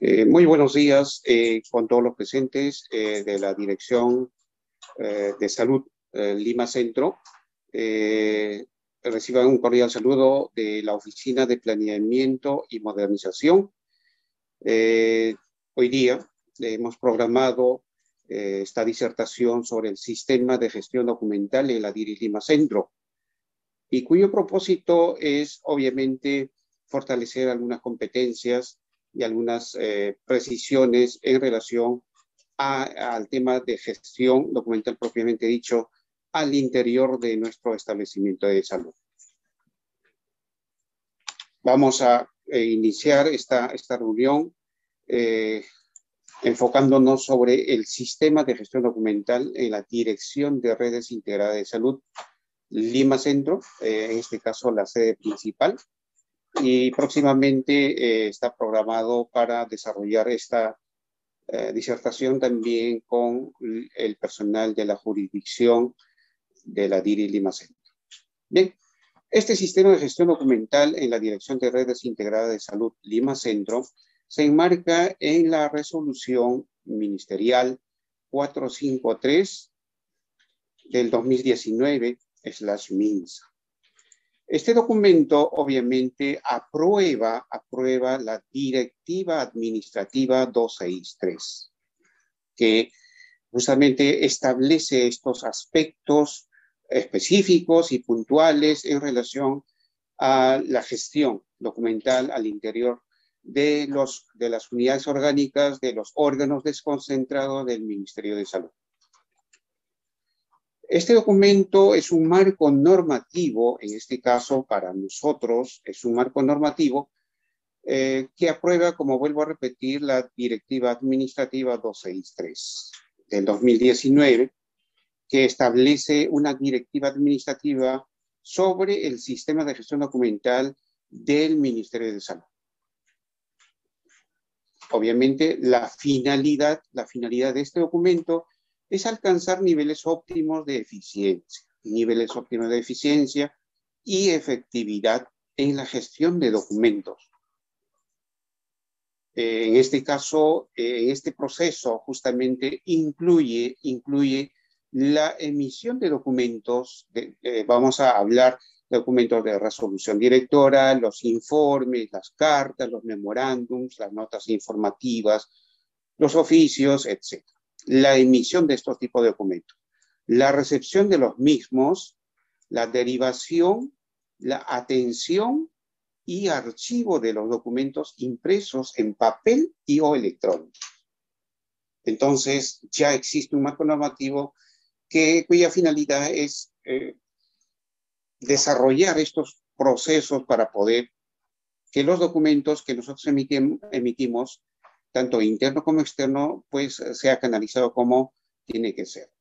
Muy buenos días con todos los presentes de la Dirección de Salud Lima Centro. Reciban un cordial saludo de la Oficina de Planeamiento y Modernización. Hoy día hemos programado esta disertación sobre el sistema de gestión documental en la DIRIS Lima Centro, y cuyo propósito es, obviamente, fortalecer algunas competencias y algunas precisiones en relación al tema de gestión documental propiamente dicho al interior de nuestro establecimiento de salud. Vamos a iniciar esta reunión enfocándonos sobre el sistema de gestión documental en la Dirección de Redes Integradas de Salud Lima Centro, en este caso la sede principal. Y próximamente está programado para desarrollar esta disertación también con el personal de la jurisdicción de la DIRIS Lima Centro. Bien, este sistema de gestión documental en la Dirección de Redes Integradas de Salud Lima Centro se enmarca en la resolución ministerial 453 del 2019/MINSA. Este documento obviamente aprueba la Directiva Administrativa 263, que justamente establece estos aspectos específicos y puntuales en relación a la gestión documental al interior de las unidades orgánicas, de los órganos desconcentrados del Ministerio de Salud. Este documento es un marco normativo, en este caso para nosotros es un marco normativo que aprueba, como vuelvo a repetir, la Directiva Administrativa 263 del 2019, que establece una directiva administrativa sobre el sistema de gestión documental del Ministerio de Salud. Obviamente, la finalidad de este documento es alcanzar niveles óptimos de eficiencia y efectividad en la gestión de documentos. En este caso, en este proceso justamente incluye la emisión de documentos, vamos a hablar de documentos de resolución directora, los informes, las cartas, los memorándums, las notas informativas, los oficios, etc. La emisión de estos tipos de documentos, la recepción de los mismos, la derivación, la atención y archivo de los documentos impresos en papel y o electrónico. Entonces, ya existe un marco normativo cuya finalidad es desarrollar estos procesos para poder que los documentos que nosotros emitimos tanto interno como externo, pues sea canalizado como tiene que ser.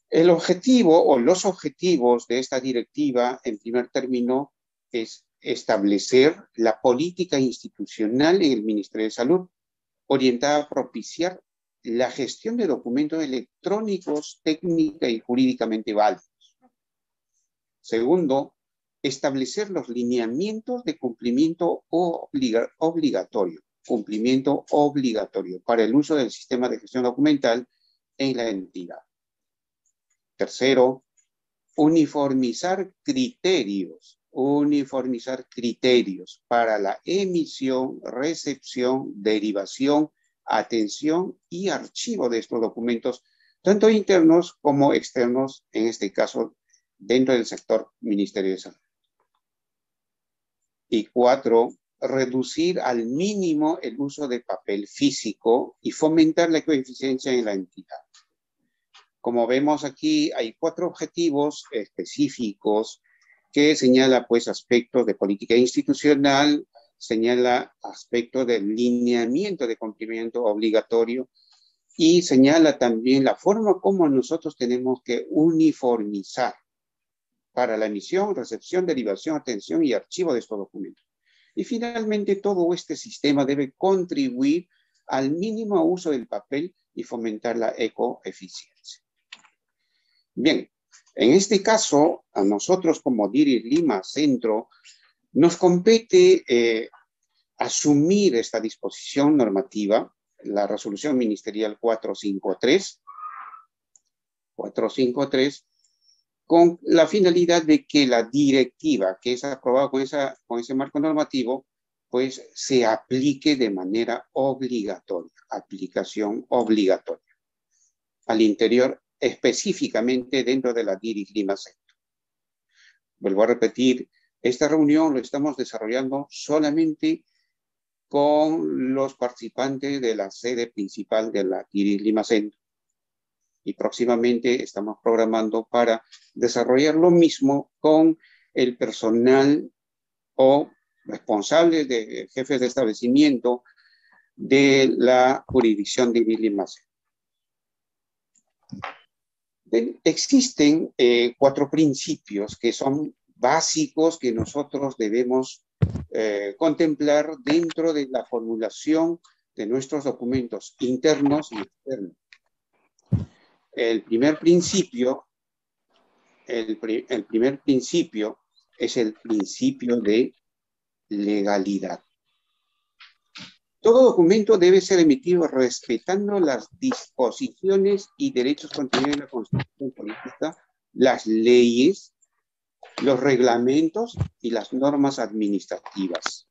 El objetivo o los objetivos de esta directiva, en primer término, es establecer la política institucional en el Ministerio de Salud, orientada a propiciar la gestión de documentos electrónicos técnica y jurídicamente válidos. Segundo, establecer los lineamientos de cumplimiento obligatorio para el uso del sistema de gestión documental en la entidad. Tercero, uniformizar criterios para la emisión, recepción, derivación, atención y archivo de estos documentos, tanto internos como externos, en este caso, dentro del sector Ministerio de Salud. Y cuatro, reducir al mínimo el uso de papel físico y fomentar la coeficiencia en la entidad. Como vemos aquí, hay 4 objetivos específicos que señala pues aspectos de política institucional, señala aspectos del lineamiento de cumplimiento obligatorio y señala también la forma como nosotros tenemos que uniformizar para la emisión, recepción, derivación, atención y archivo de estos documentos. Y finalmente, todo este sistema debe contribuir al mínimo uso del papel y fomentar la ecoeficiencia. Bien, en este caso, a nosotros como DIRIS Lima Centro, nos compete asumir esta disposición normativa, la resolución ministerial 453, con la finalidad de que la directiva que es aprobada con ese marco normativo, pues se aplique de manera obligatoria, aplicación obligatoria, al interior, específicamente dentro de la DIRI Clima Centro. Vuelvo a repetir, esta reunión lo estamos desarrollando solamente con los participantes de la sede principal de la DIRI Lima Centro. Y próximamente estamos programando para desarrollar lo mismo con el personal o responsables de jefes de establecimiento de la jurisdicción de Lima Centro. Existen 4 principios que son básicos que nosotros debemos contemplar dentro de la formulación de nuestros documentos internos y externos. El primer principio es el principio de legalidad. Todo documento debe ser emitido respetando las disposiciones y derechos contenidos en la Constitución Política, las leyes, los reglamentos y las normas administrativas.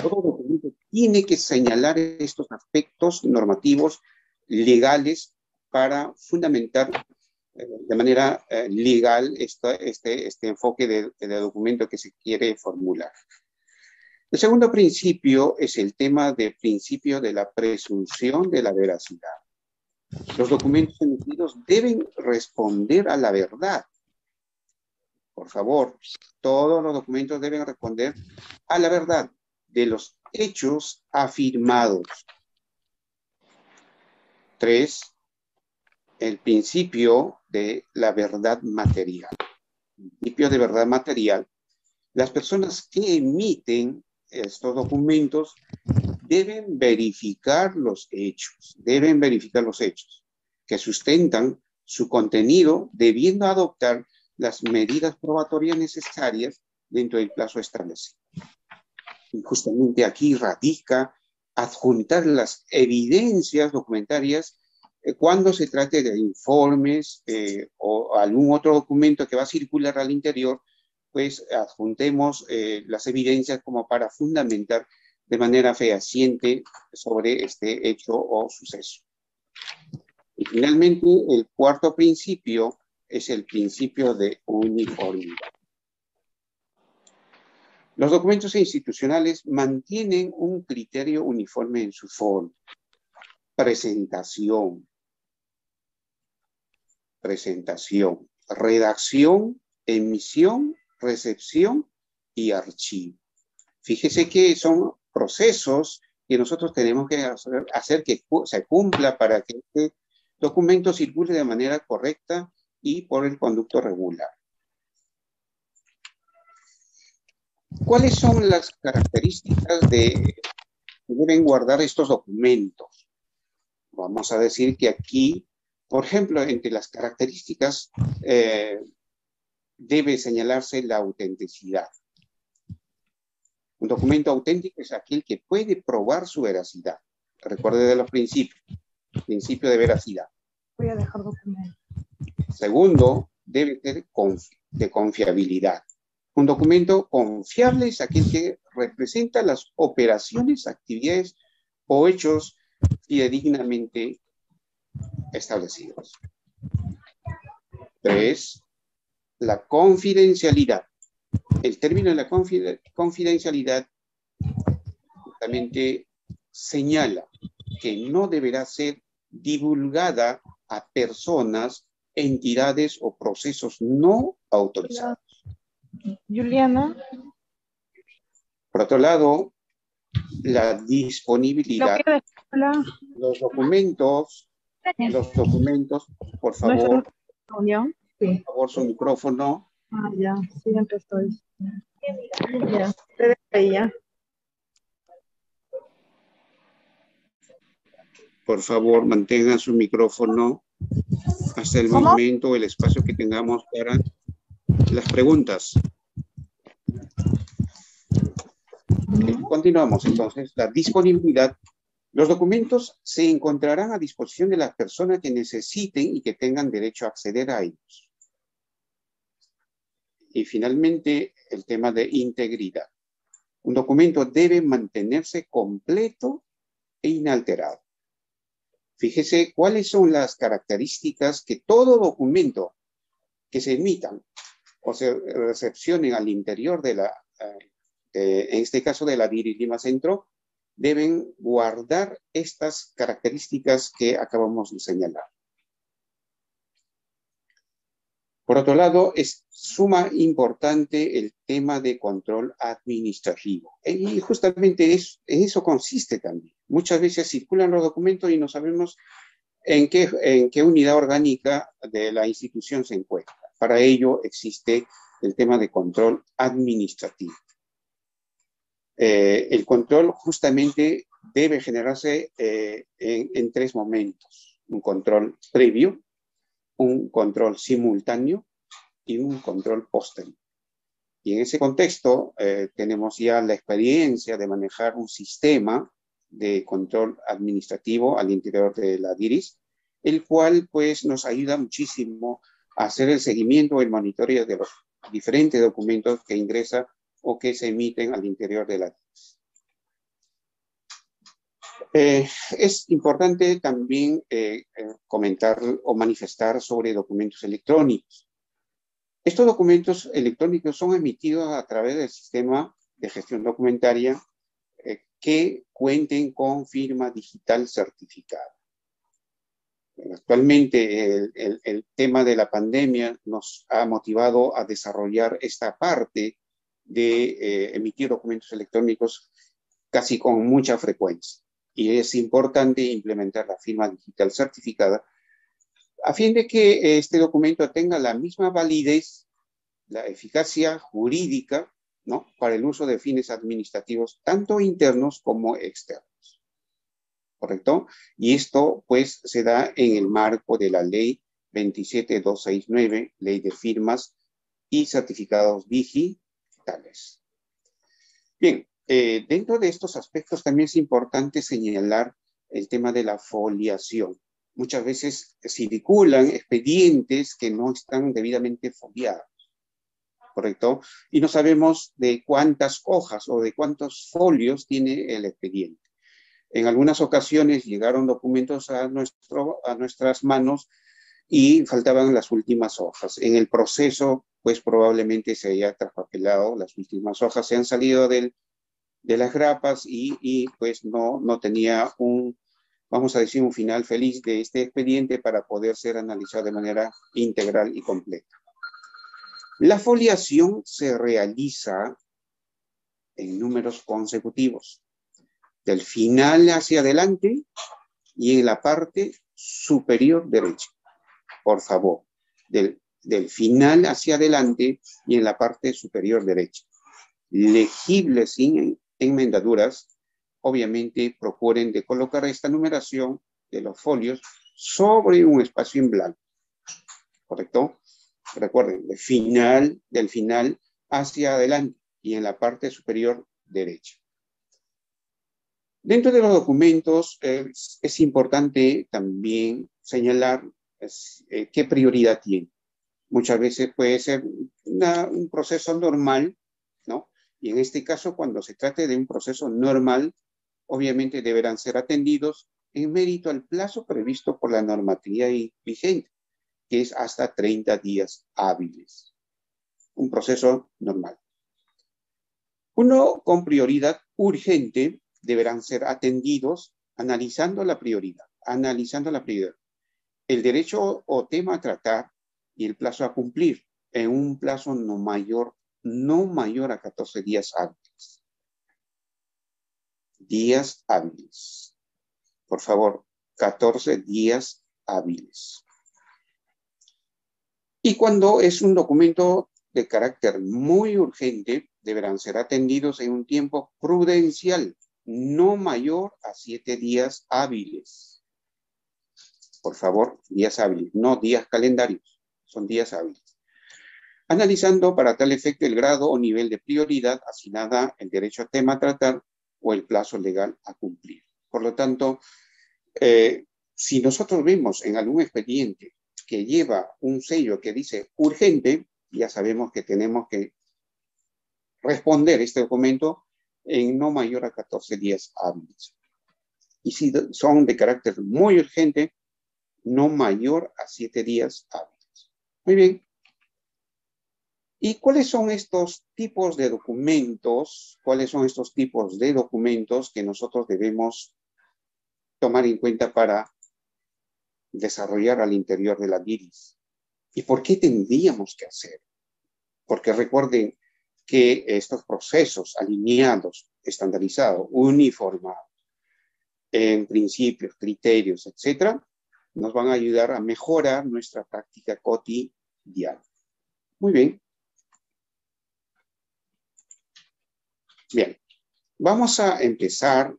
Todo documento tiene que señalar estos aspectos normativos legales para fundamentar de manera legal este enfoque de documento que se quiere formular. El segundo principio es el tema del principio de la presunción de la veracidad. Los documentos emitidos deben responder a la verdad. Por favor, todos los documentos deben responder a la verdad de los hechos afirmados. 3. El principio de la verdad material. El principio de verdad material. Las personas que emiten estos documentos deben verificar los hechos que sustentan su contenido, debiendo adoptar las medidas probatorias necesarias dentro del plazo establecido. Y justamente aquí radica adjuntar las evidencias documentarias cuando se trate de informes o algún otro documento que va a circular al interior, pues adjuntemos las evidencias como para fundamentar de manera fehaciente sobre este hecho o suceso. Y finalmente, el cuarto principio es el principio de uniformidad. Los documentos institucionales mantienen un criterio uniforme en su forma, presentación, redacción, emisión, recepción y archivo. Fíjese que son procesos que nosotros tenemos que hacer que se cumpla para que este documento circule de manera correcta y por el conducto regular. ¿Cuáles son las características que deben guardar estos documentos? Vamos a decir que aquí, por ejemplo, entre las características debe señalarse la autenticidad. Un documento auténtico es aquel que puede probar su veracidad. Recuerde de los principios. Principio de veracidad. Voy a dejar documento. Segundo, debe ser de confiabilidad. Un documento confiable es aquel que representa las operaciones, actividades o hechos fidedignamente establecidos. 3. La confidencialidad. El término de la confidencialidad justamente señala que no deberá ser divulgada a personas, entidades o procesos no autorizados. Juliana. Por otro lado, la disponibilidad. Los documentos, por favor, sí. Por favor, su micrófono. Ah, ya, siempre estoy. Ya, te veía. Por favor, mantengan su micrófono hasta el momento, el espacio que tengamos para las preguntas. Continuamos entonces. La disponibilidad. Los documentos se encontrarán a disposición de las personas que necesiten y que tengan derecho a acceder a ellos. Y finalmente, el tema de integridad. Un documento debe mantenerse completo e inalterado. Fíjese cuáles son las características que todo documento que se emitan o se recepcionen al interior de la, en este caso de la DIRIS Lima Centro, deben guardar estas características que acabamos de señalar. Por otro lado, es suma importante el tema de control administrativo. Y justamente en eso consiste también. Muchas veces circulan los documentos y no sabemos en qué unidad orgánica de la institución se encuentra. Para ello existe el tema de control administrativo. El control justamente debe generarse en tres momentos. Un control previo, un control simultáneo y un control posterior. Y en ese contexto tenemos ya la experiencia de manejar un sistema de control administrativo al interior de la DIRIS, el cual pues nos ayuda muchísimo a hacer el seguimiento, el monitoreo de los diferentes documentos que ingresan o que se emiten al interior de la DIRIS. Es importante también comentar o manifestar sobre documentos electrónicos. Estos documentos electrónicos son emitidos a través del sistema de gestión documentaria que cuenten con firma digital certificada. Actualmente el tema de la pandemia nos ha motivado a desarrollar esta parte de emitir documentos electrónicos casi con mucha frecuencia. Y es importante implementar la firma digital certificada a fin de que este documento tenga la misma validez, la eficacia jurídica, ¿no?, para el uso de fines administrativos, tanto internos como externos. ¿Correcto? Y esto, pues, se da en el marco de la Ley 27269, Ley de Firmas y Certificados Digitales. Bien, dentro de estos aspectos también es importante señalar el tema de la foliación. Muchas veces circulan expedientes que no están debidamente foliados, ¿correcto? Y no sabemos de cuántas hojas o de cuántos folios tiene el expediente. En algunas ocasiones llegaron documentos a nuestras manos y faltaban las últimas hojas. En el proceso, pues probablemente se haya traspapelado, las últimas hojas se han salido de las grapas y pues no tenía vamos a decir, un final feliz de este expediente para poder ser analizado de manera integral y completa. La foliación se realiza en números consecutivos, del final hacia adelante y en la parte superior derecha. Por favor, del final hacia adelante y en la parte superior derecha. Legible sin enmendaduras. Obviamente procuren de colocar esta numeración de los folios sobre un espacio en blanco. ¿Correcto? Recuerden, del final hacia adelante y en la parte superior derecha. Dentro de los documentos es importante también señalar qué prioridad tiene. Muchas veces puede ser un proceso normal, ¿no? Y en este caso, cuando se trate de un proceso normal, obviamente deberán ser atendidos en mérito al plazo previsto por la normativa vigente, que es hasta 30 días hábiles. Un proceso normal. Uno con prioridad urgente deberán ser atendidos analizando la prioridad. El derecho o tema a tratar y el plazo a cumplir en un plazo no mayor a 14 días hábiles. Días hábiles. Por favor, 14 días hábiles. Y cuando es un documento de carácter muy urgente, deberán ser atendidos en un tiempo prudencial, no mayor a 7 días hábiles. Por favor, días hábiles, no días calendarios, son días hábiles. analizando para tal efecto el grado o nivel de prioridad asignada, el derecho a tema a tratar o el plazo legal a cumplir. Por lo tanto, si nosotros vemos en algún expediente que lleva un sello que dice urgente, ya sabemos que tenemos que responder este documento en no mayor a 14 días hábiles. Y si son de carácter muy urgente, no mayor a 7 días hábiles. Muy bien. ¿Y cuáles son estos tipos de documentos? ¿Cuáles son estos tipos de documentos que nosotros debemos tomar en cuenta para desarrollar al interior de la DIRIS? ¿Y por qué tendríamos que hacer? Porque recuerden que estos procesos alineados, estandarizados, uniformados, en principios, criterios, etcétera, nos van a ayudar a mejorar nuestra práctica cotidiana. Muy bien. Bien, vamos a empezar,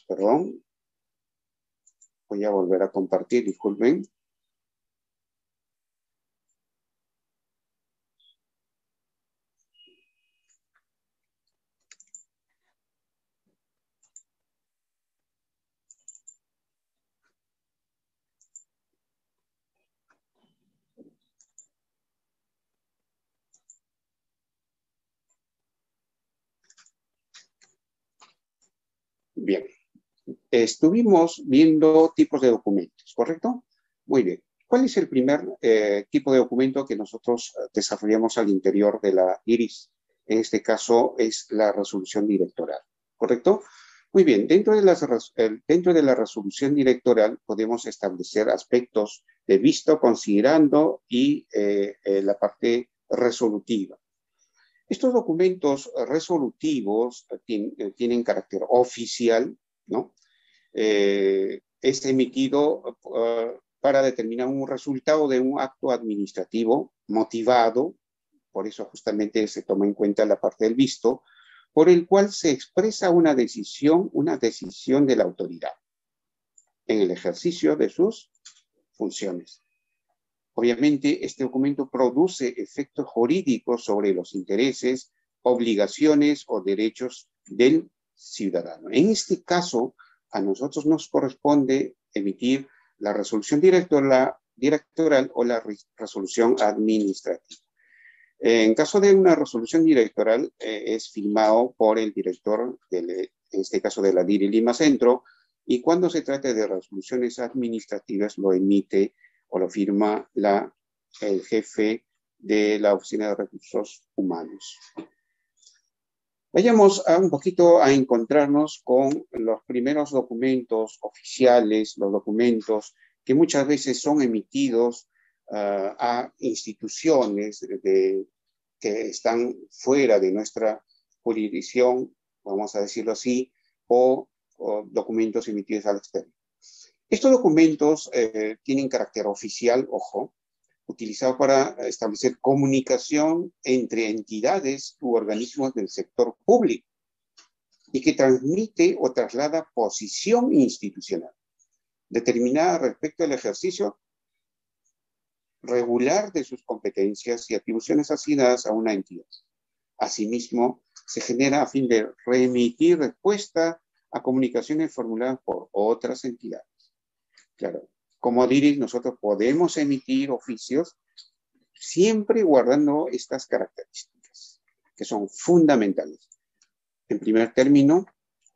perdón, voy a volver a compartir, disculpen. Bien, estuvimos viendo tipos de documentos, ¿correcto? Muy bien. ¿Cuál es el primer tipo de documento que nosotros desarrollamos al interior de la IRIS? En este caso es la resolución directoral, ¿correcto? Muy bien, dentro de la resolución directoral podemos establecer aspectos de visto, considerando y la parte resolutiva. Estos documentos resolutivos tienen carácter oficial, ¿no? Es emitido para determinar un resultado de un acto administrativo motivado, por eso justamente se toma en cuenta la parte del visto, por el cual se expresa una decisión de la autoridad en el ejercicio de sus funciones. Obviamente, este documento produce efectos jurídicos sobre los intereses, obligaciones o derechos del ciudadano. En este caso, a nosotros nos corresponde emitir la resolución directoral o la resolución administrativa. En caso de una resolución directoral, es firmado por el director, en este caso de la DIRI Lima Centro, y cuando se trata de resoluciones administrativas lo emite o lo firma el jefe de la Oficina de Recursos Humanos. Vayamos un poquito a encontrarnos con los primeros documentos oficiales, los documentos que muchas veces son emitidos a instituciones que están fuera de nuestra jurisdicción, vamos a decirlo así, o documentos emitidos al exterior. Estos documentos tienen carácter oficial, ojo, utilizado para establecer comunicación entre entidades u organismos del sector público y que transmite o traslada posición institucional determinada respecto al ejercicio regular de sus competencias y atribuciones asignadas a una entidad. Asimismo, se genera a fin de remitir respuesta a comunicaciones formuladas por otras entidades. Claro, como DIRIS nosotros podemos emitir oficios siempre guardando estas características, que son fundamentales. En primer término,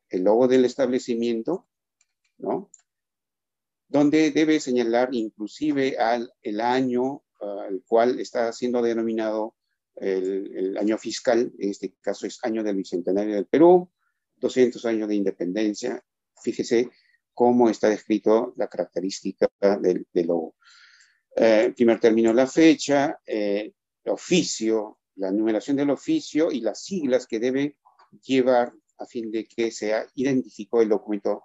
el logo del establecimiento, ¿no? Donde debe señalar inclusive el año al cual está siendo denominado el año fiscal, en este caso es año del Bicentenario del Perú, 200 años de independencia. Fíjese cómo está descrito la característica del logo. En primer término, la fecha, el oficio, la numeración del oficio y las siglas que debe llevar a fin de que sea identificado el documento,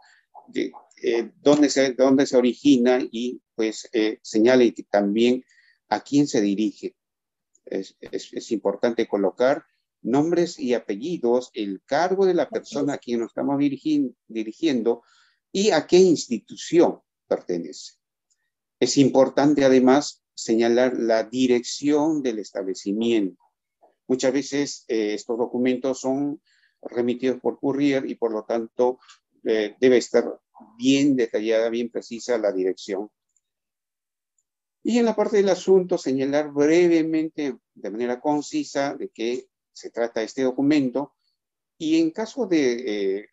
dónde se origina y pues señale también a quién se dirige. Es importante colocar nombres y apellidos, el cargo de la persona a quien nos estamos dirigiendo y a qué institución pertenece. Es importante además señalar la dirección del establecimiento. Muchas veces estos documentos son remitidos por courier y por lo tanto debe estar bien detallada, bien precisa la dirección. Y en la parte del asunto, señalar brevemente, de manera concisa, de qué se trata este documento. Y en caso de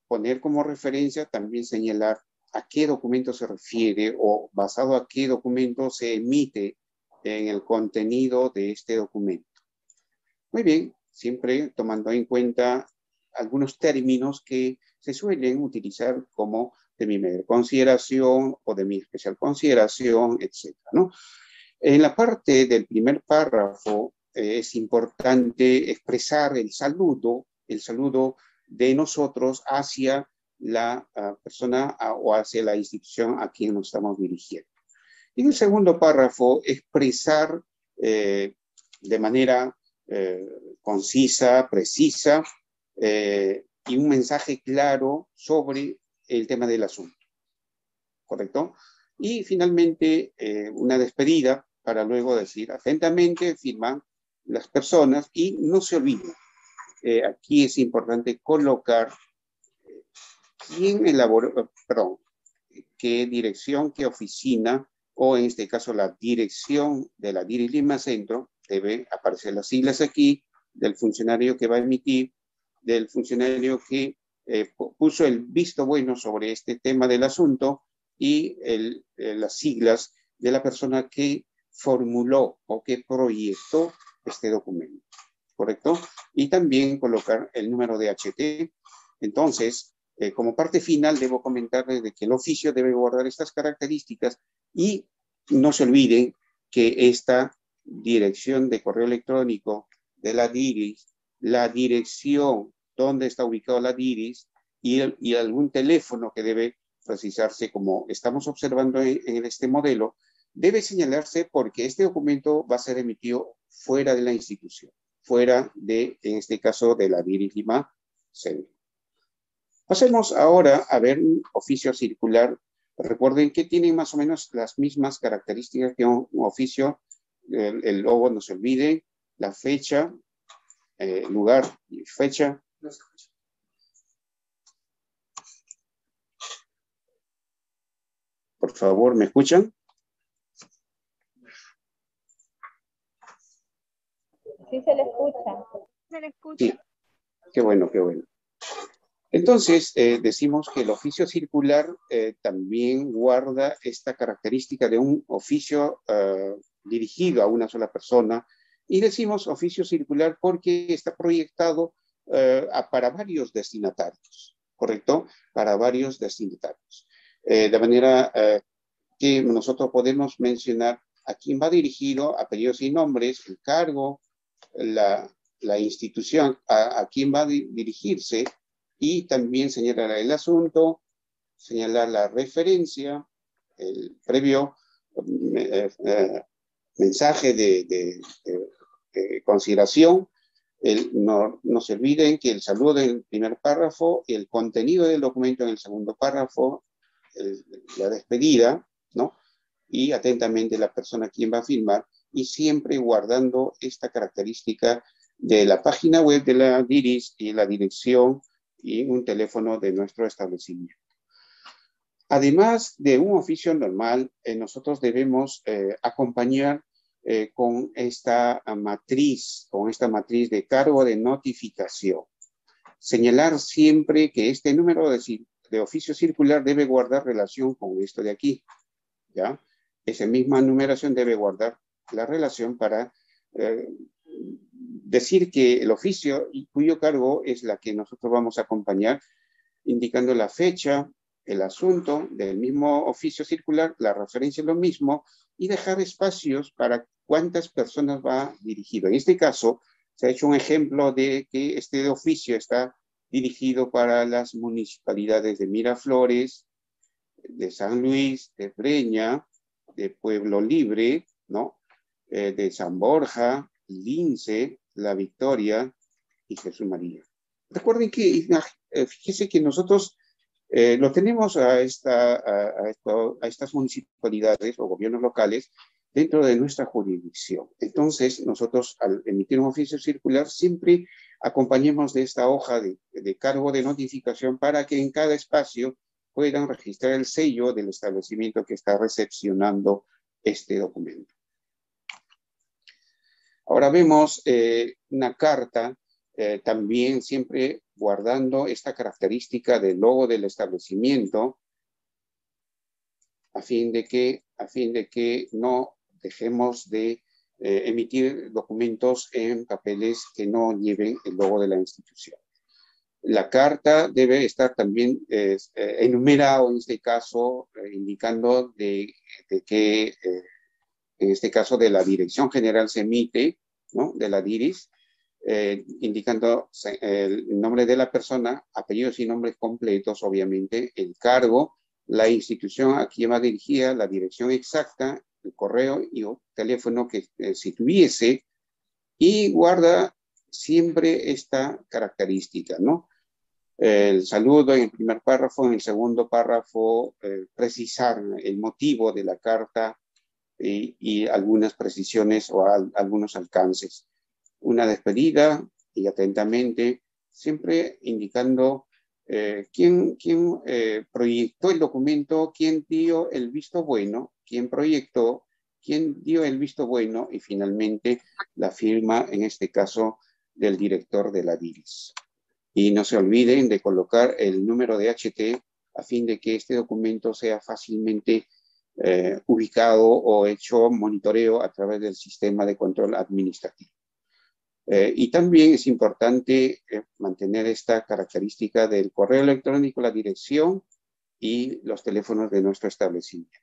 poner como referencia, también señalar a qué documento se refiere o basado a qué documento se emite en el contenido de este documento. Muy bien, siempre tomando en cuenta algunos términos que se suelen utilizar como de mi mayor consideración o de mi especial consideración, etc., ¿no? En la parte del primer párrafo es importante expresar el saludo de nosotros hacia la persona o hacia la institución a quien nos estamos dirigiendo. Y en el segundo párrafo, expresar de manera concisa, precisa, y un mensaje claro sobre el tema del asunto. ¿Correcto? Y finalmente, una despedida para luego decir atentamente, firman las personas y no se olviden. Aquí es importante colocar quién elaboró, perdón, qué dirección, qué oficina, o en este caso la dirección de la DIRIS Lima Centro, debe aparecer las siglas aquí, del funcionario que va a emitir, del funcionario que puso el visto bueno sobre este tema del asunto y las siglas de la persona que formuló o que proyectó este documento, ¿correcto? Y también colocar el número de HT. Entonces, como parte final, debo comentarles de que el oficio debe guardar estas características y no se olviden que esta dirección de correo electrónico de la DIRIS, la dirección donde está ubicado la DIRIS y algún teléfono que debe precisarse, como estamos observando en este modelo, debe señalarse porque este documento va a ser emitido fuera de la institución, fuera de, en este caso, de la DIRIS Lima Centro. Pasemos ahora a ver un oficio circular. Recuerden que tienen más o menos las mismas características que un oficio. El logo, no se olvide, la fecha, lugar y fecha. Por favor, ¿me escuchan? Sí, se le escucha. Se le escucha. Sí, qué bueno, qué bueno. Entonces, decimos que el oficio circular también guarda esta característica de un oficio dirigido a una sola persona, y decimos oficio circular porque está proyectado para varios destinatarios, ¿correcto? Para varios destinatarios. De manera que nosotros podemos mencionar a quién va dirigido, apellidos y nombres, el cargo, la institución a quién va a dirigirse, y también señalar el asunto, señalar la referencia, el previo mensaje de consideración. No se olviden que el saludo del primer párrafo, el contenido del documento en el segundo párrafo, la despedida, ¿no? Y atentamente la persona a quien va a firmar, y siempre guardando esta característica de la página web de la DIRIS y la dirección y un teléfono de nuestro establecimiento. Además de un oficio normal, nosotros debemos acompañar con esta matriz de cargo de notificación. Señalar siempre que este número de oficio circular debe guardar relación con esto de aquí, ¿ya? Esa misma numeración debe guardar la relación para decir que el oficio y cuyo cargo es la que nosotros vamos a acompañar, indicando la fecha, el asunto del mismo oficio circular, la referencia es lo mismo, y dejar espacios para cuántas personas va dirigido. En este caso, se ha hecho un ejemplo de que este oficio está dirigido para las municipalidades de Miraflores, de San Luis, de Breña, de Pueblo Libre, ¿no? De San Borja, Lince, La Victoria y Jesús María. Recuerden que, fíjense que nosotros lo tenemos a estas municipalidades o gobiernos locales dentro de nuestra jurisdicción. Entonces, nosotros al emitir un oficio circular siempre acompañemos de esta hoja de cargo de notificación para que en cada espacio puedan registrar el sello del establecimiento que está recepcionando este documento. Ahora vemos una carta, también siempre guardando esta característica del logo del establecimiento, a fin de que no dejemos de emitir documentos en papeles que no lleven el logo de la institución. La carta debe estar también enumerado en este caso, indicando de que en este caso de la Dirección General se emite, ¿no? De la DIRIS, indicando el nombre de la persona, apellidos y nombres completos, obviamente, el cargo, la institución a quien va dirigida, la dirección exacta, el correo y el teléfono que si tuviese, y guarda siempre esta característica, ¿no? El saludo en el primer párrafo, en el segundo párrafo, precisar el motivo de la carta y algunas precisiones o algunos alcances. Una despedida y atentamente, siempre indicando quién proyectó el documento, quién dio el visto bueno, quién proyectó, quién dio el visto bueno y finalmente la firma, en este caso, del director de la DIRIS. Y no se olviden de colocar el número de HT a fin de que este documento sea fácilmente ubicado o hecho monitoreo a través del sistema de control administrativo. Y también es importante mantener esta característica del correo electrónico, la dirección y los teléfonos de nuestro establecimiento.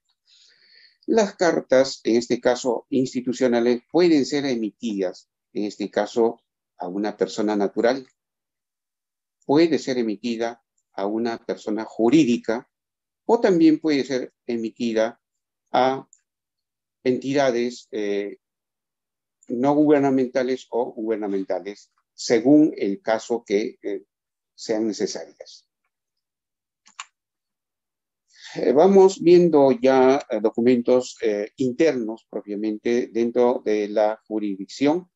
Las cartas, en este caso institucionales, pueden ser emitidas, en este caso, a una persona natural. Puede ser emitida a una persona jurídica o también puede ser emitida a entidades no gubernamentales o gubernamentales, según el caso que sean necesarias. Vamos viendo ya documentos internos propiamente dentro de la jurisdicción.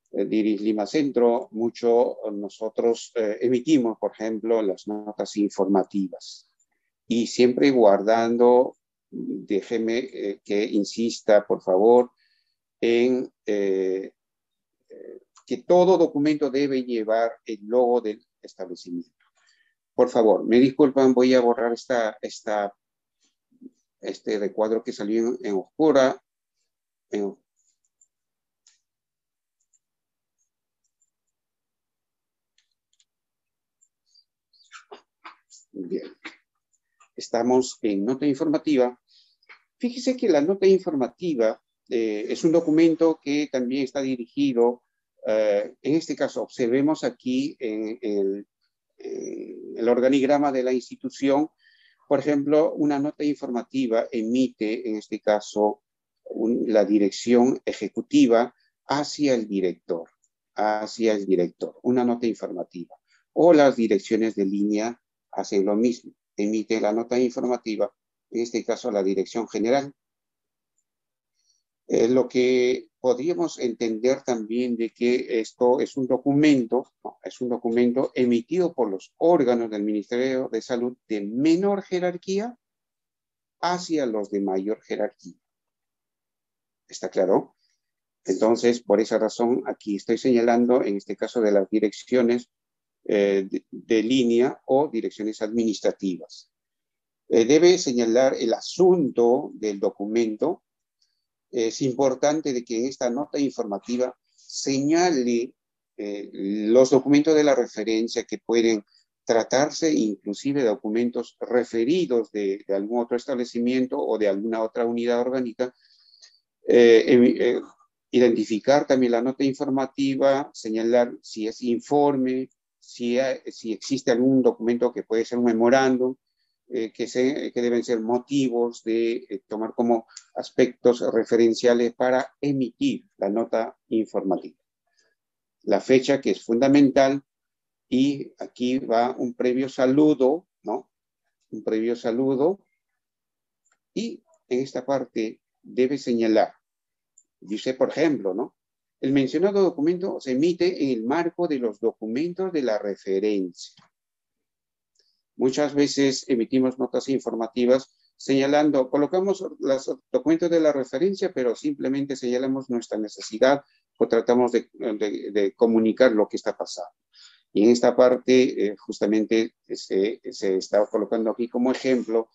DIRIS Lima Centro, nosotros emitimos, por ejemplo, las notas informativas y siempre guardando, déjeme que insista, por favor, en que todo documento debe llevar el logo del establecimiento. Por favor, me disculpan, voy a borrar este recuadro que salió en oscura. Bien. Estamos en nota informativa. Fíjese que la nota informativa es un documento que también está dirigido, en este caso, observemos aquí en el organigrama de la institución, por ejemplo, una nota informativa emite, en este caso, la dirección ejecutiva hacia el director, una nota informativa. O las direcciones de línea hacen lo mismo, emite la nota informativa, en este caso la dirección general. Lo que podríamos entender también de que esto es un documento, es un documento emitido por los órganos del Ministerio de Salud de menor jerarquía hacia los de mayor jerarquía. ¿Está claro? Entonces, por esa razón, aquí estoy señalando, en este caso, de las direcciones de línea o direcciones administrativas. Debe señalar el asunto del documento. Es importante de que en esta nota informativa señale los documentos de la referencia que pueden tratarse, inclusive de documentos referidos de algún otro establecimiento o de alguna otra unidad orgánica, identificar también la nota informativa, señalar si es informe, si existe algún documento que puede ser un memorándum, que deben ser motivos de tomar como aspectos referenciales para emitir la nota informativa. La fecha, que es fundamental, y aquí va un previo saludo, ¿no? Un previo saludo, y en esta parte debe señalar Dice, por ejemplo, ¿no? El mencionado documento se emite en el marco de los documentos de la referencia. Muchas veces emitimos notas informativas señalando, colocamos los documentos de la referencia, pero simplemente señalamos nuestra necesidad o tratamos de comunicar lo que está pasando. Y en esta parte, justamente, se está colocando aquí como ejemplo,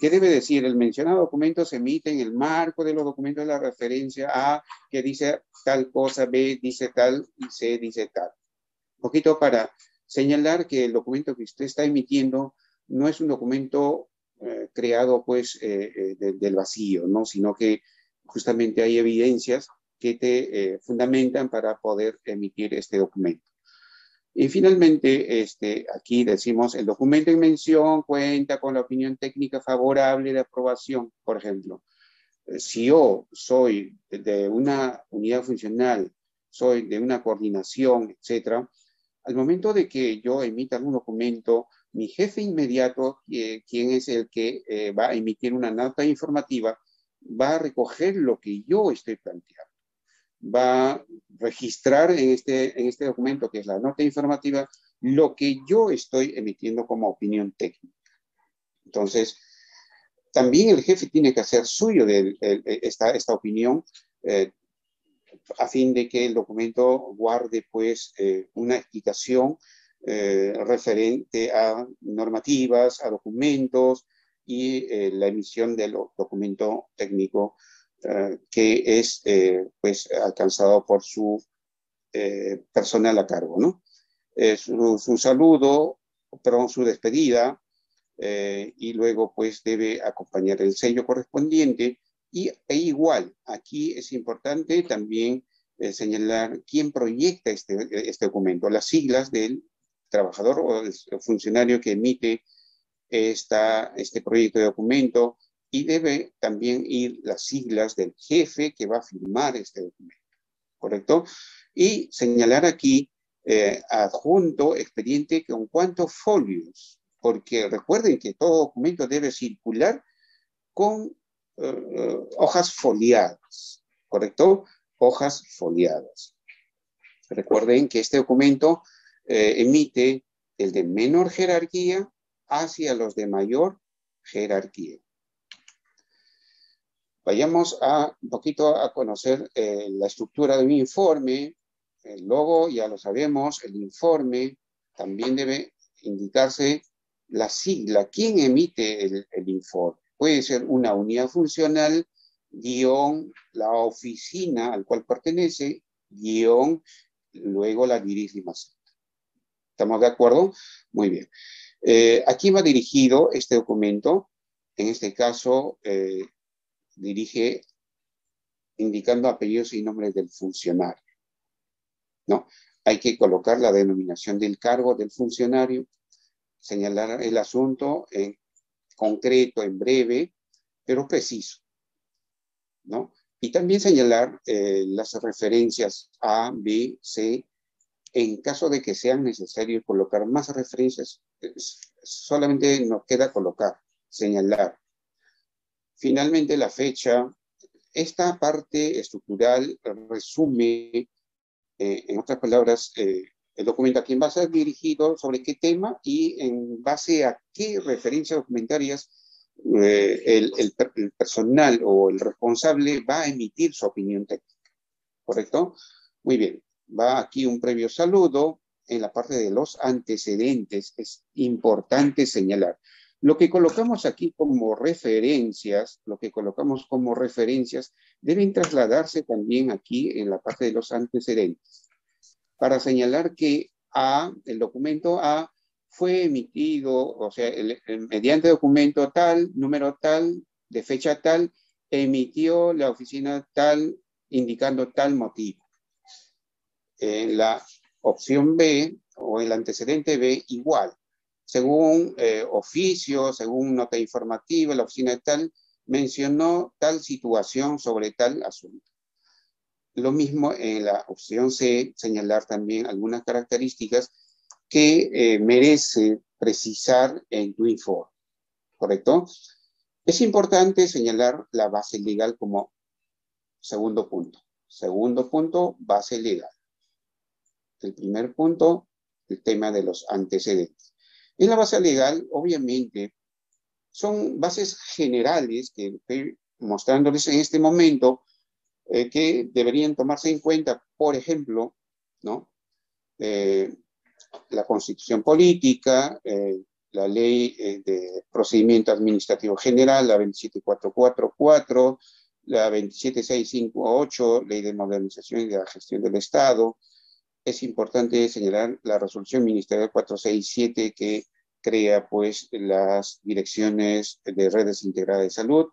¿qué debe decir? El mencionado documento se emite en el marco de los documentos de la referencia A, que dice tal cosa, B dice tal y C dice tal. Un poquito para señalar que el documento que usted está emitiendo no es un documento creado pues del vacío, ¿no? Sino que justamente hay evidencias que te fundamentan para poder emitir este documento. Y finalmente, aquí decimos, el documento en mención cuenta con la opinión técnica favorable de aprobación, por ejemplo. Si yo soy de una unidad funcional, soy de una coordinación, etcétera, al momento de que yo emita algún documento, mi jefe inmediato, quien es el que va a emitir una nota informativa, va a recoger lo que yo estoy planteando. Va a registrar en este documento, que es la nota informativa, lo que yo estoy emitiendo como opinión técnica. Entonces, también el jefe tiene que hacer suyo esta opinión a fin de que el documento guarde pues una explicación referente a normativas, a documentos y la emisión del documento técnico que es pues alcanzado por su personal a cargo, ¿no? Su saludo, perdón, su despedida y luego pues debe acompañar el sello correspondiente e igual, aquí es importante también señalar quién proyecta este documento, las siglas del trabajador o el funcionario que emite este proyecto de documento, y debe también ir las siglas del jefe que va a firmar este documento, ¿correcto? Y señalar aquí adjunto expediente con cuántos folios, porque recuerden que todo documento debe circular con hojas foliadas, ¿correcto? Hojas foliadas. Recuerden que este documento emite el de menor jerarquía hacia los de mayor jerarquía. Vayamos un poquito a conocer la estructura de un informe. El logo, ya lo sabemos, el informe también debe indicarse la sigla. ¿Quién emite el informe? Puede ser una unidad funcional, guión, la oficina al cual pertenece, guión, luego la dirísima. ¿Estamos de acuerdo? Muy bien. ¿A quién va dirigido este documento? En este caso, dirige indicando apellidos y nombres del funcionario, ¿no? Hay que colocar la denominación del cargo del funcionario, señalar el asunto en concreto, en breve, pero preciso, ¿no? Y también señalar las referencias A, B, C. En caso de que sean necesarios colocar más referencias, solamente nos queda colocar, señalar. Finalmente, la fecha. Esta parte estructural resume, en otras palabras, el documento a quién va a ser dirigido, sobre qué tema y en base a qué referencias documentarias el personal o el responsable va a emitir su opinión técnica. ¿Correcto? Muy bien. Va aquí un previo saludo. En la parte de los antecedentes es importante señalar. Lo que colocamos aquí como referencias, deben trasladarse también aquí en la parte de los antecedentes, para señalar que el documento A fue emitido, o sea, mediante documento tal, número tal, de fecha tal, emitió la oficina tal, indicando tal motivo. En la opción B, o el antecedente B, igual. Según oficio, según nota informativa, la oficina de tal mencionó tal situación sobre tal asunto. Lo mismo en la opción C, señalar también algunas características que merece precisar en tu informe, ¿correcto? Es importante señalar la base legal como segundo punto. Segundo punto, base legal. El primer punto, el tema de los antecedentes. En la base legal, obviamente, son bases generales que estoy mostrándoles en este momento que deberían tomarse en cuenta, por ejemplo, ¿no? La Constitución Política, la Ley de Procedimiento Administrativo General, la 27444, la 27658, Ley de Modernización y de la Gestión del Estado. Es importante señalar la Resolución Ministerial 467 que crea pues las direcciones de redes integradas de salud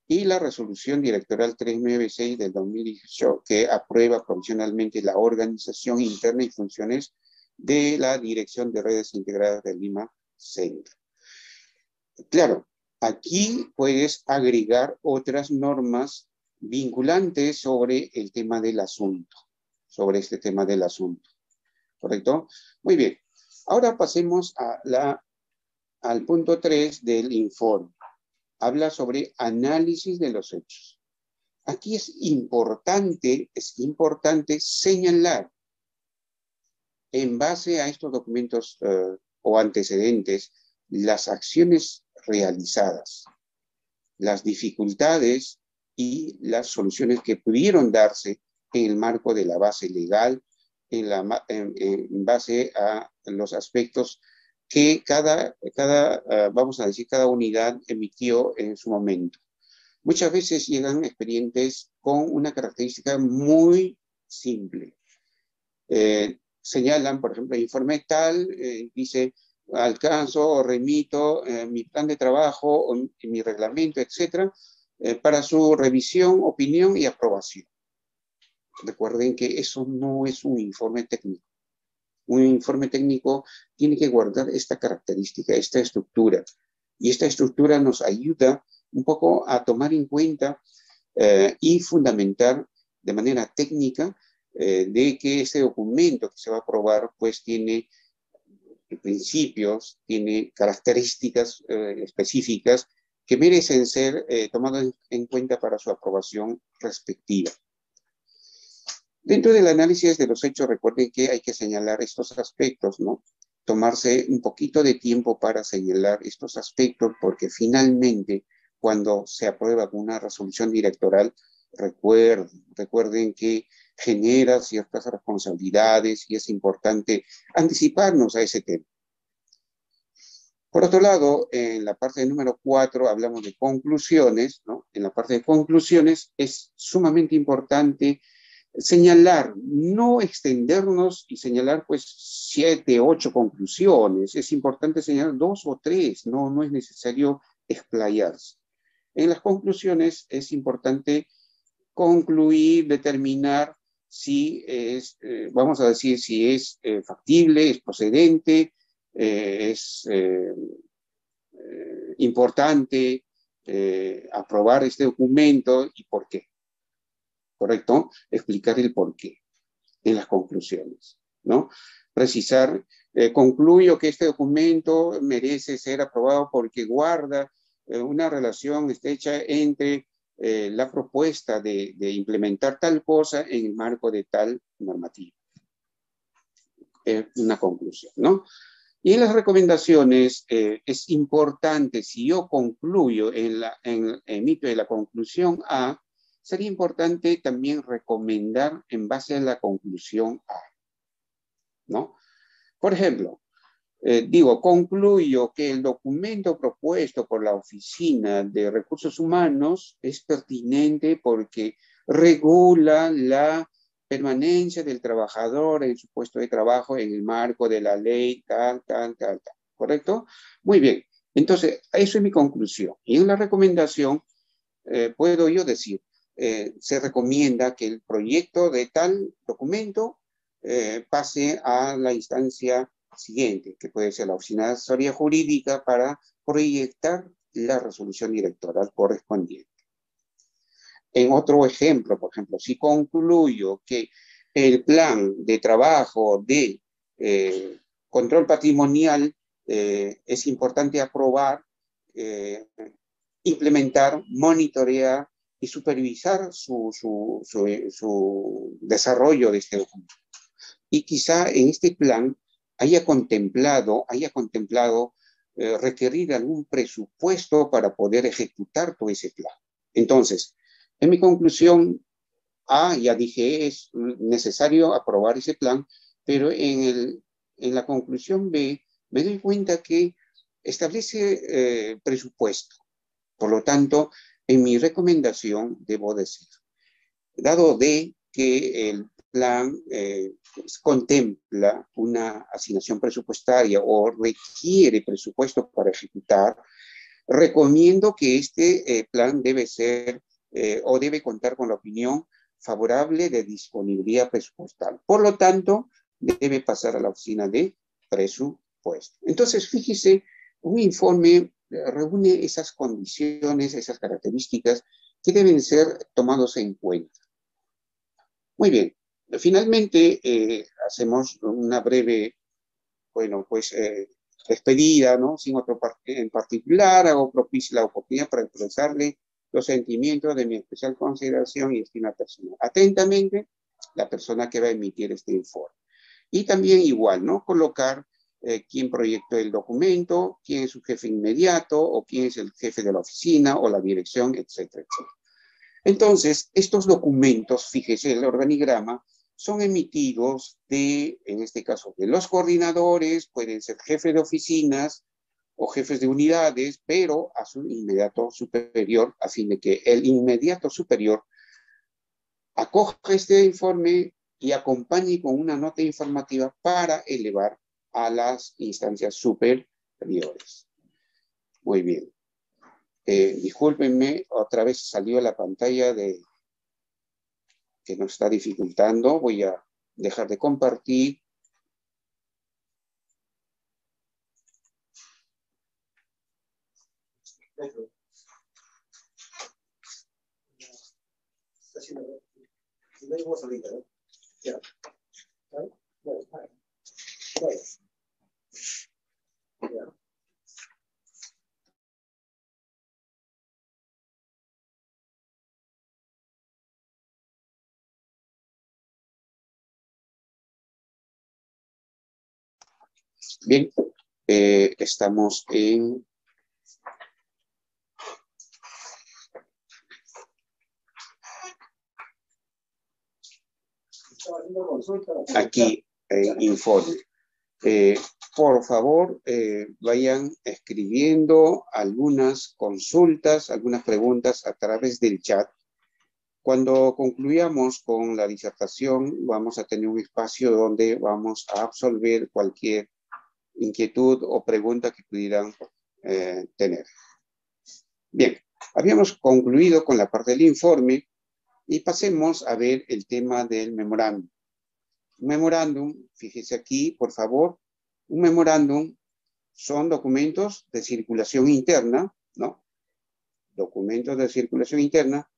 y la Resolución Directoral 396 del 2018 que aprueba provisionalmente la organización interna y funciones de la Dirección de Redes Integradas de Lima Centro. Claro, aquí puedes agregar otras normas vinculantes sobre el tema del asunto, sobre este tema del asunto, ¿correcto? Muy bien, ahora pasemos al punto 3 del informe. Habla sobre análisis de los hechos. Aquí es importante señalar en base a estos documentos o antecedentes las acciones realizadas, las dificultades y las soluciones que pudieron darse en el marco de la base legal, en base a los aspectos que vamos a decir, cada unidad emitió en su momento. Muchas veces llegan expedientes con una característica muy simple. Señalan, por ejemplo, el informe tal, dice, alcanzo o remito mi plan de trabajo, o mi reglamento, etcétera, para su revisión, opinión y aprobación. Recuerden que eso no es un informe técnico. Un informe técnico tiene que guardar esta característica, esta estructura. Y esta estructura nos ayuda un poco a tomar en cuenta y fundamentar de manera técnica de que este documento que se va a aprobar pues tiene principios, tiene características específicas que merecen ser tomadas en cuenta para su aprobación respectiva. Dentro del análisis de los hechos, recuerden que hay que señalar estos aspectos, ¿no? Tomarse un poquito de tiempo para señalar estos aspectos, porque finalmente, cuando se aprueba una resolución directoral, recuerden que genera ciertas responsabilidades y es importante anticiparnos a ese tema. Por otro lado, en la parte número 4 hablamos de conclusiones, ¿no? En la parte de conclusiones es sumamente importante señalar, no extendernos y señalar pues 7, 8 conclusiones. Es importante señalar 2 o 3, no es necesario explayarse. En las conclusiones es importante concluir, determinar si es, vamos a decir, si es factible, es procedente, es importante aprobar este documento y por qué. ¿Correcto? Explicar el porqué en las conclusiones, ¿no? Precisar, concluyo que este documento merece ser aprobado porque guarda una relación estrecha entre la propuesta de implementar tal cosa en el marco de tal normativa. Una conclusión, ¿no? Y en las recomendaciones es importante, si yo concluyo emito de la conclusión A, sería importante también recomendar en base a la conclusión A, ¿no? Por ejemplo, concluyo que el documento propuesto por la Oficina de Recursos Humanos es pertinente porque regula la permanencia del trabajador en su puesto de trabajo en el marco de la ley tal, ¿correcto? Muy bien, entonces, eso es mi conclusión. Y en la recomendación puedo yo decir, se recomienda que el proyecto de tal documento pase a la instancia siguiente, que puede ser la Oficina de Asesoría Jurídica para proyectar la resolución directoral correspondiente. En otro ejemplo, por ejemplo, si concluyo que el plan de trabajo de control patrimonial es importante aprobar, implementar, monitorear y supervisar su desarrollo de este documento. Y quizá en este plan haya contemplado requerir algún presupuesto para poder ejecutar todo ese plan. Entonces, en mi conclusión, ya dije, es necesario aprobar ese plan, pero en la conclusión B me doy cuenta que establece presupuesto. Por lo tanto, en mi recomendación debo decir, dado de que el plan contempla una asignación presupuestaria o requiere presupuesto para ejecutar, recomiendo que este plan debe ser o debe contar con la opinión favorable de disponibilidad presupuestal. Por lo tanto, debe pasar a la oficina de presupuesto. Entonces, fíjese, un informe reúne esas condiciones, esas características que deben ser tomados en cuenta. Muy bien, finalmente hacemos una breve, despedida, ¿no? Sin otro en particular, hago propicia la oportunidad para expresarle los sentimientos de mi especial consideración y estima personal. Atentamente, la persona que va a emitir este informe. Y también igual, ¿no? Colocar quién proyectó el documento, quién es su jefe inmediato, o quién es el jefe de la oficina, o la dirección, etcétera, etcétera. Entonces, estos documentos, fíjese, el organigrama, son emitidos en este caso, de los coordinadores, pueden ser jefes de oficinas o jefes de unidades, pero a su inmediato superior, a fin de que el inmediato superior acoja este informe y acompañe con una nota informativa para elevar a las instancias superiores. Muy bien. Discúlpenme, otra vez salió la pantalla que nos está dificultando. Voy a dejar de compartir. Bien, estamos en aquí, informe. Por favor, vayan escribiendo algunas consultas, algunas preguntas a través del chat. Cuando concluyamos con la disertación, vamos a tener un espacio donde vamos a absolver cualquier inquietud o pregunta que pudieran tener. Bien, habíamos concluido con la parte del informe y pasemos a ver el tema del memorándum. Un memorándum, fíjese aquí, por favor, un memorándum son documentos de circulación interna, ¿no? Documentos de circulación interna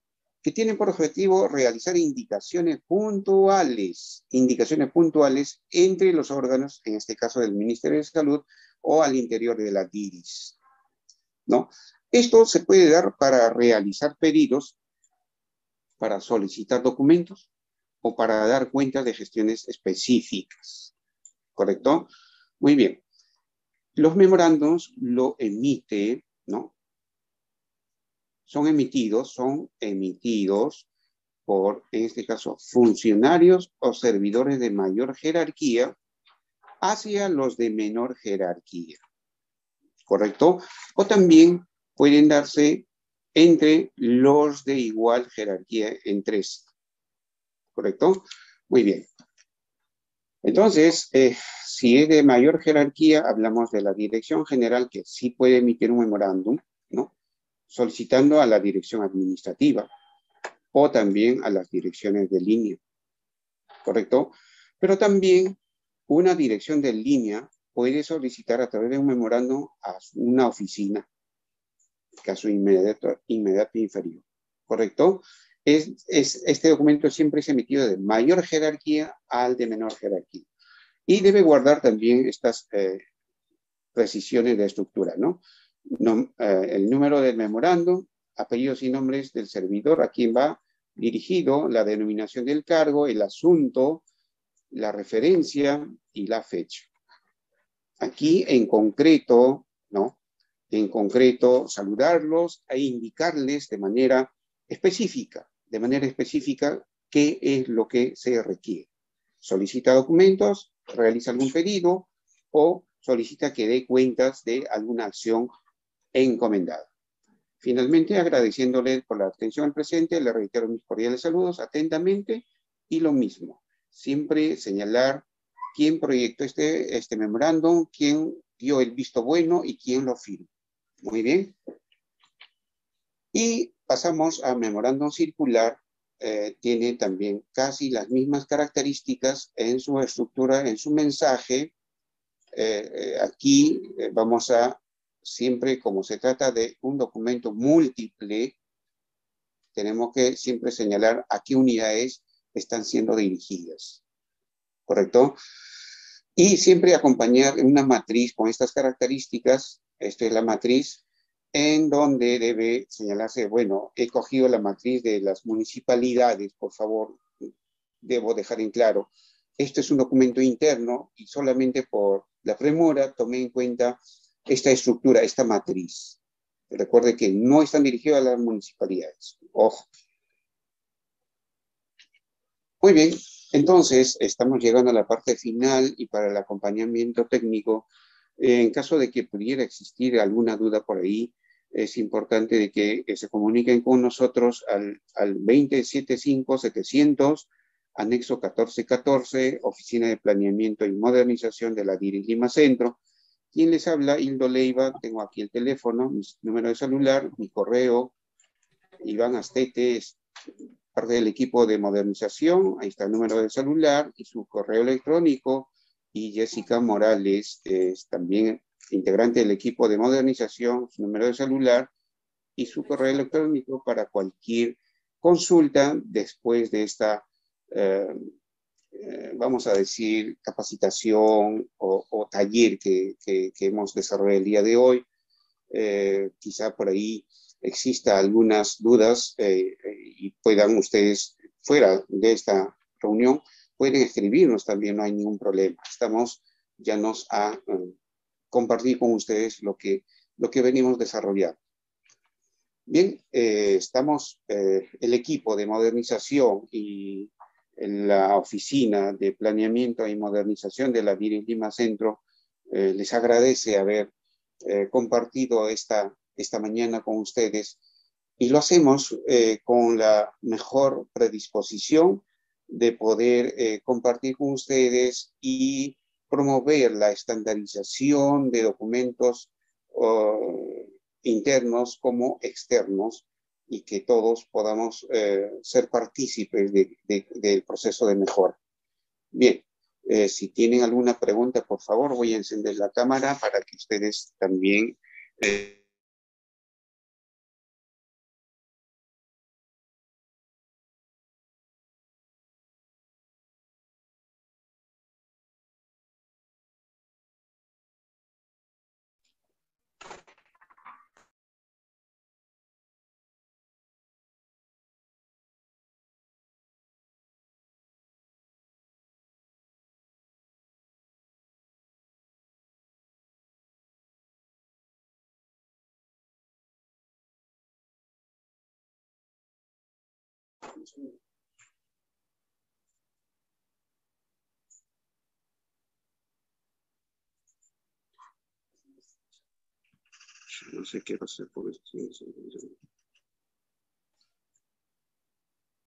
que tienen por objetivo realizar indicaciones puntuales entre los órganos, en este caso del Ministerio de Salud, o al interior de la DIRIS, ¿no? Esto se puede dar para realizar pedidos, para solicitar documentos, o para dar cuenta de gestiones específicas, ¿correcto? Muy bien. Los memorándums lo emite, ¿no? Son emitidos por, en este caso, funcionarios o servidores de mayor jerarquía hacia los de menor jerarquía, ¿correcto? O también pueden darse entre los de igual jerarquía entre sí, ¿correcto? Muy bien. Entonces, si es de mayor jerarquía, hablamos de la dirección general que sí puede emitir un memorándum, ¿no? Solicitando a la dirección administrativa o también a las direcciones de línea, ¿correcto? Pero también una dirección de línea puede solicitar a través de un memorándum a una oficina, que a su inmediato inferior, ¿correcto? Este documento siempre es emitido de mayor jerarquía al de menor jerarquía. Y debe guardar también estas precisiones de estructura, ¿no? El número del memorándum, apellidos y nombres del servidor, a quien va dirigido, la denominación del cargo, el asunto, la referencia y la fecha. Aquí en concreto, ¿no? En concreto, saludarlos e indicarles de manera específica qué es lo que se requiere. Solicita documentos, realiza algún pedido o solicita que dé cuentas de alguna acción encomendada. Finalmente, agradeciéndole por la atención al presente, le reitero mis cordiales saludos atentamente y lo mismo, siempre señalar quién proyectó este memorándum, quién dio el visto bueno y quién lo firmó. Muy bien. Y pasamos a memorándum circular. Tiene también casi las mismas características en su estructura, en su mensaje. Aquí vamos a, siempre como se trata de un documento múltiple, tenemos que siempre señalar a qué unidades están siendo dirigidas. ¿Correcto? Y siempre acompañar una matriz con estas características. Esta es la matriz en donde debe señalarse, bueno, he cogido la matriz de las municipalidades, por favor, debo dejar en claro. Esto es un documento interno y solamente por la premura tomé en cuenta esta estructura, esta matriz. Recuerde que no están dirigidos a las municipalidades. Ojo. Muy bien, entonces estamos llegando a la parte final y para el acompañamiento técnico, en caso de que pudiera existir alguna duda por ahí, es importante de que se comuniquen con nosotros al 275-700, anexo 1414, Oficina de Planeamiento y Modernización de la DIRI Lima Centro. ¿Quién les habla? Hildo Leiva. Tengo aquí el teléfono, mi número de celular, mi correo. Iván Astete es parte del equipo de modernización. Ahí está el número de celular y su correo electrónico. Y Jessica Morales es también integrante del equipo de modernización, su número de celular y su correo electrónico para cualquier consulta después de esta, vamos a decir, capacitación o taller que hemos desarrollado el día de hoy. Quizá por ahí exista algunas dudas y puedan ustedes, fuera de esta reunión, pueden escribirnos también, no hay ningún problema. Estamos llanos a compartir con ustedes lo que venimos desarrollando. Bien, estamos, el equipo de modernización y en la oficina de planeamiento y modernización de la DIRI Lima Centro les agradece haber compartido esta mañana con ustedes y lo hacemos con la mejor predisposición de poder compartir con ustedes y promover la estandarización de documentos internos como externos y que todos podamos ser partícipes del proceso de mejora. Bien, si tienen alguna pregunta, por favor, voy a encender la cámara para que ustedes también... No sé qué va a hacer por esto.